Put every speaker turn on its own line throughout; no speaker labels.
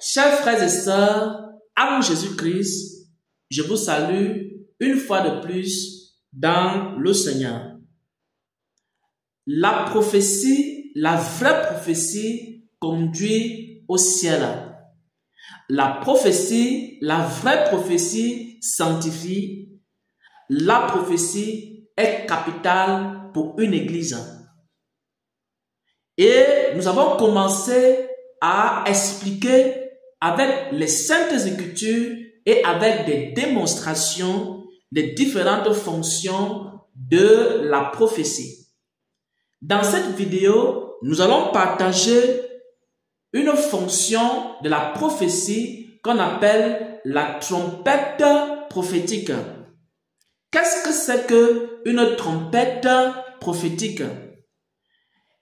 Chers frères et sœurs, en Jésus-Christ, je vous salue une fois de plus dans le Seigneur. La prophétie, la vraie prophétie, conduit au ciel. La prophétie, la vraie prophétie sanctifie. La prophétie est capitale pour une église. Et nous avons commencé à expliquer avec les Saintes Écritures et avec des démonstrations les différentes fonctions de la prophétie. Dans cette vidéo, nous allons partager une fonction de la prophétie qu'on appelle la trompette prophétique. Qu'est-ce que c'est qu'une trompette prophétique?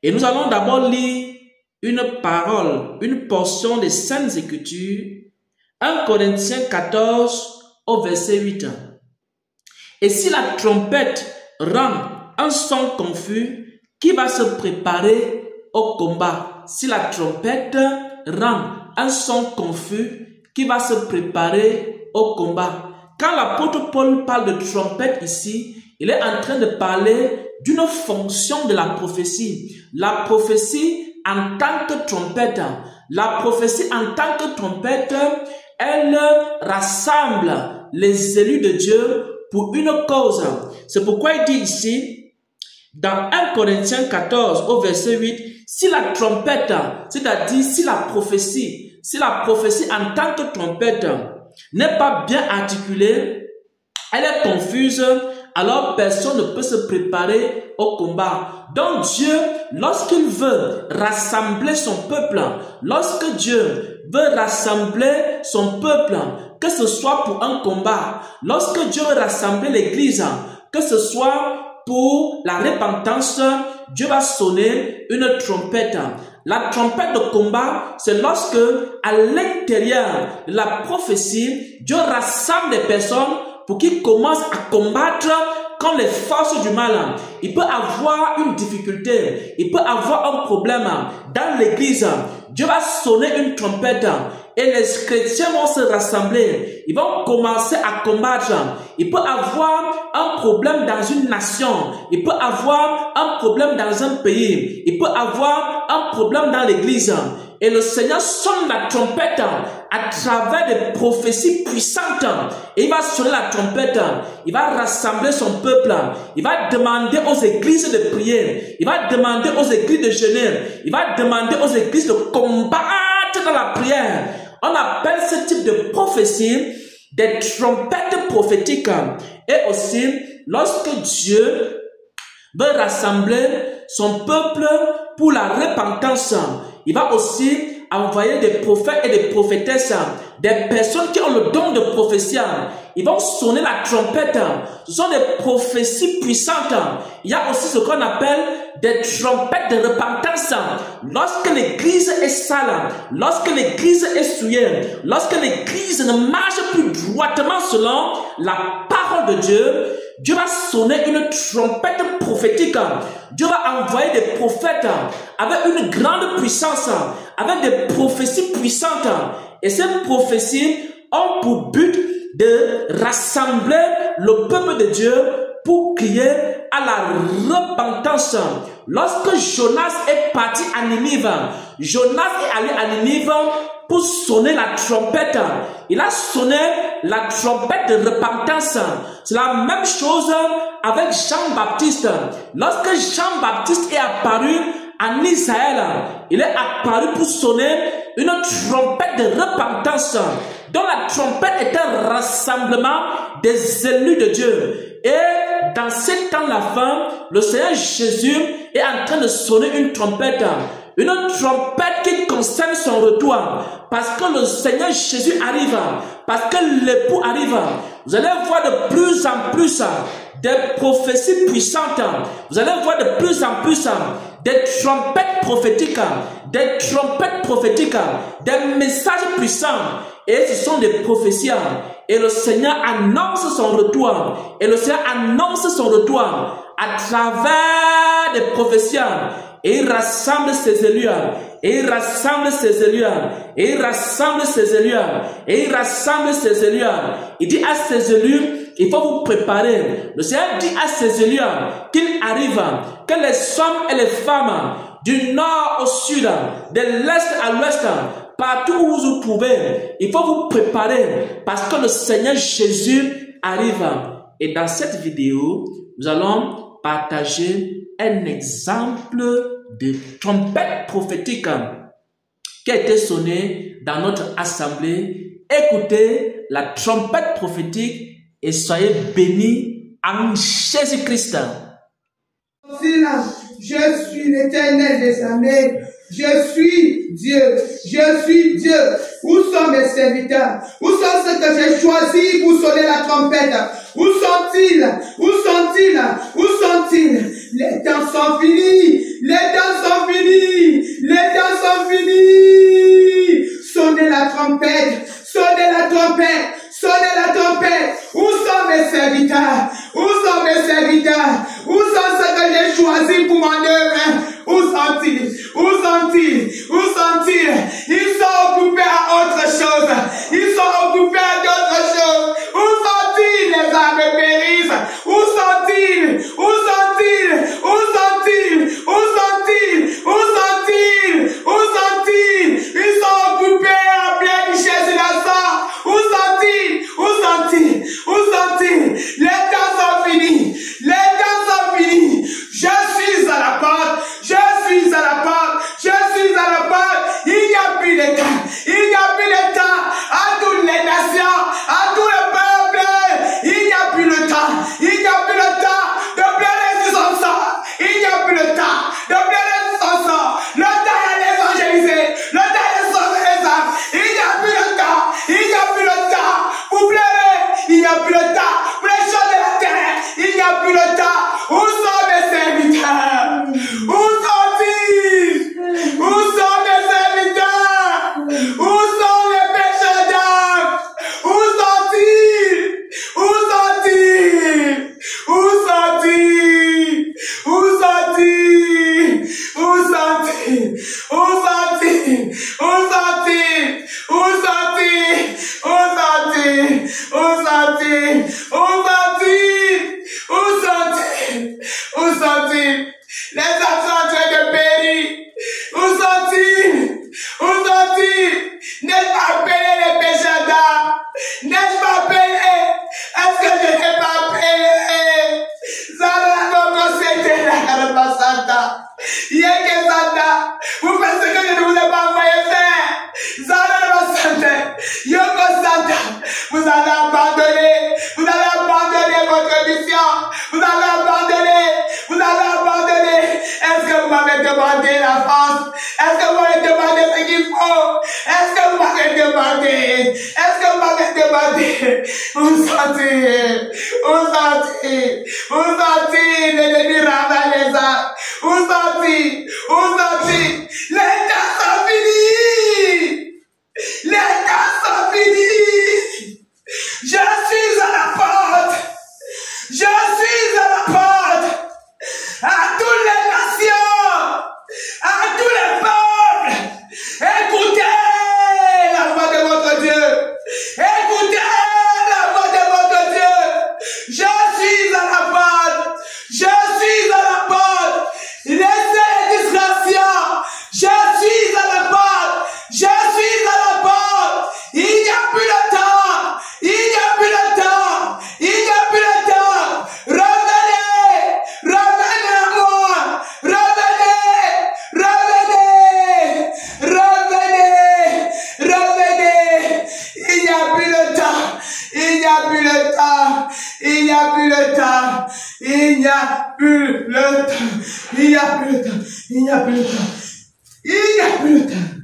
Et nous allons d'abord lire une parole, une portion des Saintes Écritures, 1 Corinthiens 14 au verset 8. Et si la trompette rend un son confus, qui va se préparer au combat? Si la trompette rend un son confus, qui va se préparer au combat? Quand l'apôtre Paul parle de trompette ici, il est en train de parler d'une fonction de la prophétie. La prophétie en tant que trompette. La prophétie en tant que trompette, elle rassemble les élus de Dieu pour une cause. C'est pourquoi il dit ici, dans 1 Corinthiens 14 au verset 8, si la trompette, c'est-à-dire si la prophétie en tant que trompette n'est pas bien articulée, elle est confuse, alors personne ne peut se préparer au combat. Donc Dieu, lorsqu'il veut rassembler son peuple, lorsque Dieu veut rassembler son peuple, que ce soit pour un combat, lorsque Dieu veut rassembler l'église, que ce soit pour la repentance, Dieu va sonner une trompette. La trompette de combat, c'est lorsque à l'intérieur de la prophétie, Dieu rassemble des personnes pour qu'ils commencent à combattre contre les forces du mal. Il peut avoir une difficulté, il peut avoir un problème dans l'église. Dieu va sonner une trompette et les chrétiens vont se rassembler. Ils vont commencer à combattre. Il peut avoir un problème dans une nation. Il peut avoir un problème dans un pays. Il peut avoir un problème dans l'église. Et le Seigneur sonne la trompette à travers des prophéties puissantes. Et il va sonner la trompette. Il va rassembler son peuple. Il va demander aux églises de prier. Il va demander aux églises de jeûner. Il va demander aux églises de combattre dans la prière. On appelle ce type de prophétie des trompettes prophétiques. Et aussi, lorsque Dieu veut rassembler son peuple pour la repentance, il va aussi envoyer des prophètes et des prophétesses, des personnes qui ont le don de prophétie. Ils vont sonner la trompette. Ce sont des prophéties puissantes. Il y a aussi ce qu'on appelle des trompettes de repentance. Lorsque l'église est sale, lorsque l'église est souillée, lorsque l'église ne marche plus droitement selon la parole de Dieu, Dieu va sonner une trompette prophétique. Dieu va envoyer des prophètes avec une grande puissance, avec des prophéties puissantes. Et ces prophéties ont pour but de rassembler le peuple de Dieu pour crier à la repentance. Lorsque Jonas est parti à Ninive, Jonas est allé à Ninive pour sonner la trompette. Il a sonné la trompette de repentance. C'est la même chose avec Jean-Baptiste. Lorsque Jean-Baptiste est apparu en Israël, il est apparu pour sonner une trompette de repentance, dont la trompette était un rassemblement des élus de Dieu. Et dans ces temps la fin, le Seigneur Jésus est en train de sonner une trompette qui concerne son retour, parce que le Seigneur Jésus arrive, parce que l'époux arrive. Vous allez voir de plus en plus des prophéties puissantes. Vous allez voir de plus en plus des trompettes prophétiques, des messages puissants. Et ce sont des prophéties. Et le Seigneur annonce son retour. Et le Seigneur annonce son retour à travers des prophéties. Et il rassemble ses élus. Et il rassemble ses Éliab. Et il rassemble ses Éliab. Et il rassemble ses Éliab. Il dit à ses élus, il faut vous préparer. Le Seigneur dit à ses Éliab qu'il arrive, que les hommes et les femmes du nord au sud, de l'est à l'ouest, partout où vous vous trouvez, il faut vous préparer parce que le Seigneur Jésus arrive. Et dans cette vidéo, nous allons partager un exemple de trompette prophétique qui a été sonnée dans notre assemblée. Écoutez la trompette prophétique et soyez bénis en Jésus-Christ.
Je suis l'Éternel des armées. Je suis Dieu. Je suis Dieu. Où sont mes serviteurs? Où sont ceux que j'ai choisis pour sonner la trompette? Où sont-ils? Où sont-ils? Où sont-ils? Les temps sont finis. Les temps sont finis. Les temps sont finis. Sonnez la trompette. Sonnez la trompette. Sonnez la trompette. Où sont mes serviteurs? Où sont mes serviteurs? Où sont ceux que j'ai choisis pour mon œuvre? Où sont-ils? Où sont-ils? Où sont-ils? Ils sont occupés à autre chose. Ils sont occupés à d'autres choses. Où sont-ils? Les âmes périssent. Où sont-ils? Où sont-ils? Où sont-ils? Où sont-ils? Où sont-ils? Où sont-ils? Ils sont occupés à plein richesse et la sang. Où sont-ils? Où sont-ils? Où sont-ils? Les temps sont finis. Les temps sont finis. Je suis à la porte. Je suis à la porte. Je suis à la porte. Il n'y a plus de temps. Il n'y a plus de temps. À toutes les nations, à tous les peuples, il n'y a plus le temps. Il n'y a plus le temps de pleurer sur son sang. Il n'y a plus le temps de pleurer sur son sang. Le temps est d'évangéliser. Le temps est de sauver les âmes. Il n'y a plus le temps. Il n'y a plus le temps pour pleurer. Il n'y a plus le temps pour les choses de la terre. Il n'y a plus le temps. Où sont mes serviteurs? Où sont-ils? Où sont mes serviteurs? Où sont les pécheurs d'âme? Où sont-ils? Où sont-ils? Où sont-ils? Où sont-ils? Où sont-ils? Où sont-ils? Où sont-ils? Où sont-ils? Où sont-ils? Où sont-ils? Où sont-ils? Où sont-ils? Où sont-ils? Les âmes sont en train de périr. Où sont-ils? Où sont-ils? N'est-ce pas appelé les pécheurs d'âme? N'est-ce pas appelé? Est-ce que je n'ai pas appelé? Vous pensez que je ne vous ai pas envoyé faire? Vous avez abandonné. Vous avez abandonné votre mission. Vous avez abandonné. Vous avez abandonné. Est-ce que vous m'avez demandé la France? Est-ce que vous m'avez demandé ce qu'il faut? Est-ce que vous m'avez demandé? Est-ce que vous m'avez demandé? Où sont-ils? Où sont-ils? Où sont-ils? L'ennemi ravage les âmes. Où sont-ils? Où sont-ils? Les temps sont finis. Les temps sont finis. Je suis à la porte. Je suis à la porte. À toutes les nations, à tous les peuples, écoutez la voix de votre Dieu. Écoutez la voix de votre Dieu. Je suis à la porte. Je suis à la porte. Laissez les distractions. Je suis à la porte. Je suis à la porte. Il n'y a plus de temps. Il n'y a plus de temps. Il n'y a plus de temps. Revenez. Revenez à moi. Revenez. Revenez. Revenez. Revenez. Il n'y a plus de temps. Il n'y a plus de temps. Il n'y a plus de temps. Il n'y a plus le temps. Il n'y a plus le temps. Il n'y a plus le temps. Il n'y a plus le temps.